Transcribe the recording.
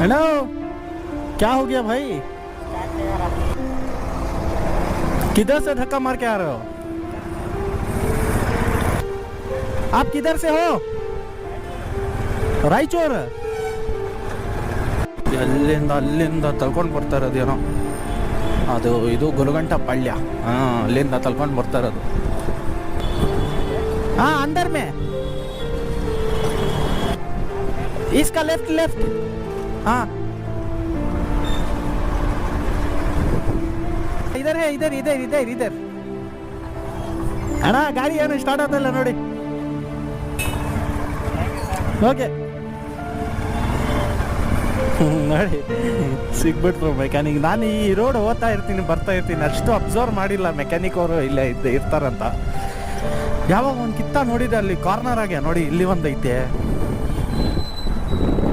Hello, क्या हो गया भाई? किधर से धक्का मार के आ रहे हो? आप किधर से हो? ರಾಯಚೂರು. ಅಲ್ಲಿಂದ ತಳ್ಕೊಂಡು ಬರ್ತಾ ಇರೋದೇನೋ ಅದು. ಇದು ಗುರುಗಂಟ ಪಳ್ಯ. ಅಲ್ಲಿಂದ ತಳ್ಕೊಂಡು ಬರ್ತಾ ಇರೋದು. अंदर में इसका लेफ्ट. हाँ इधर है, इधर. ಅಣ್ಣ ಗಾಡಿ ಏನು ಸ್ಟಾರ್ಟ್ ಆಗ್ತಾ ಇಲ್ಲ ನೋಡಿ. ಓಕೆ ನೋಡಿ ಸಿಗ್ಬಿಟ್ರು ಮೆಕ್ಯಾನಿಕ್. ನಾನು ಈ ರೋಡ್ ಹೋಗ್ತಾ ಇರ್ತೀನಿ ಬರ್ತಾ ಇರ್ತೀನಿ, ಅಷ್ಟು ಅಬ್ಸರ್ವ್ ಮಾಡಿಲ್ಲ ಮೆಕ್ಯಾನಿಕ್ ಅವರು ಇಲ್ಲೇ ಇರ್ತಾರಂತ. ಯಾವಾಗ ಒಂದು ಕಿತ್ತ ನೋಡಿದೆ ಅಲ್ಲಿ ಕಾರ್ನರ್ ಆಗಿ ನೋಡಿ, ಇಲ್ಲಿ ಒಂದೈತೆ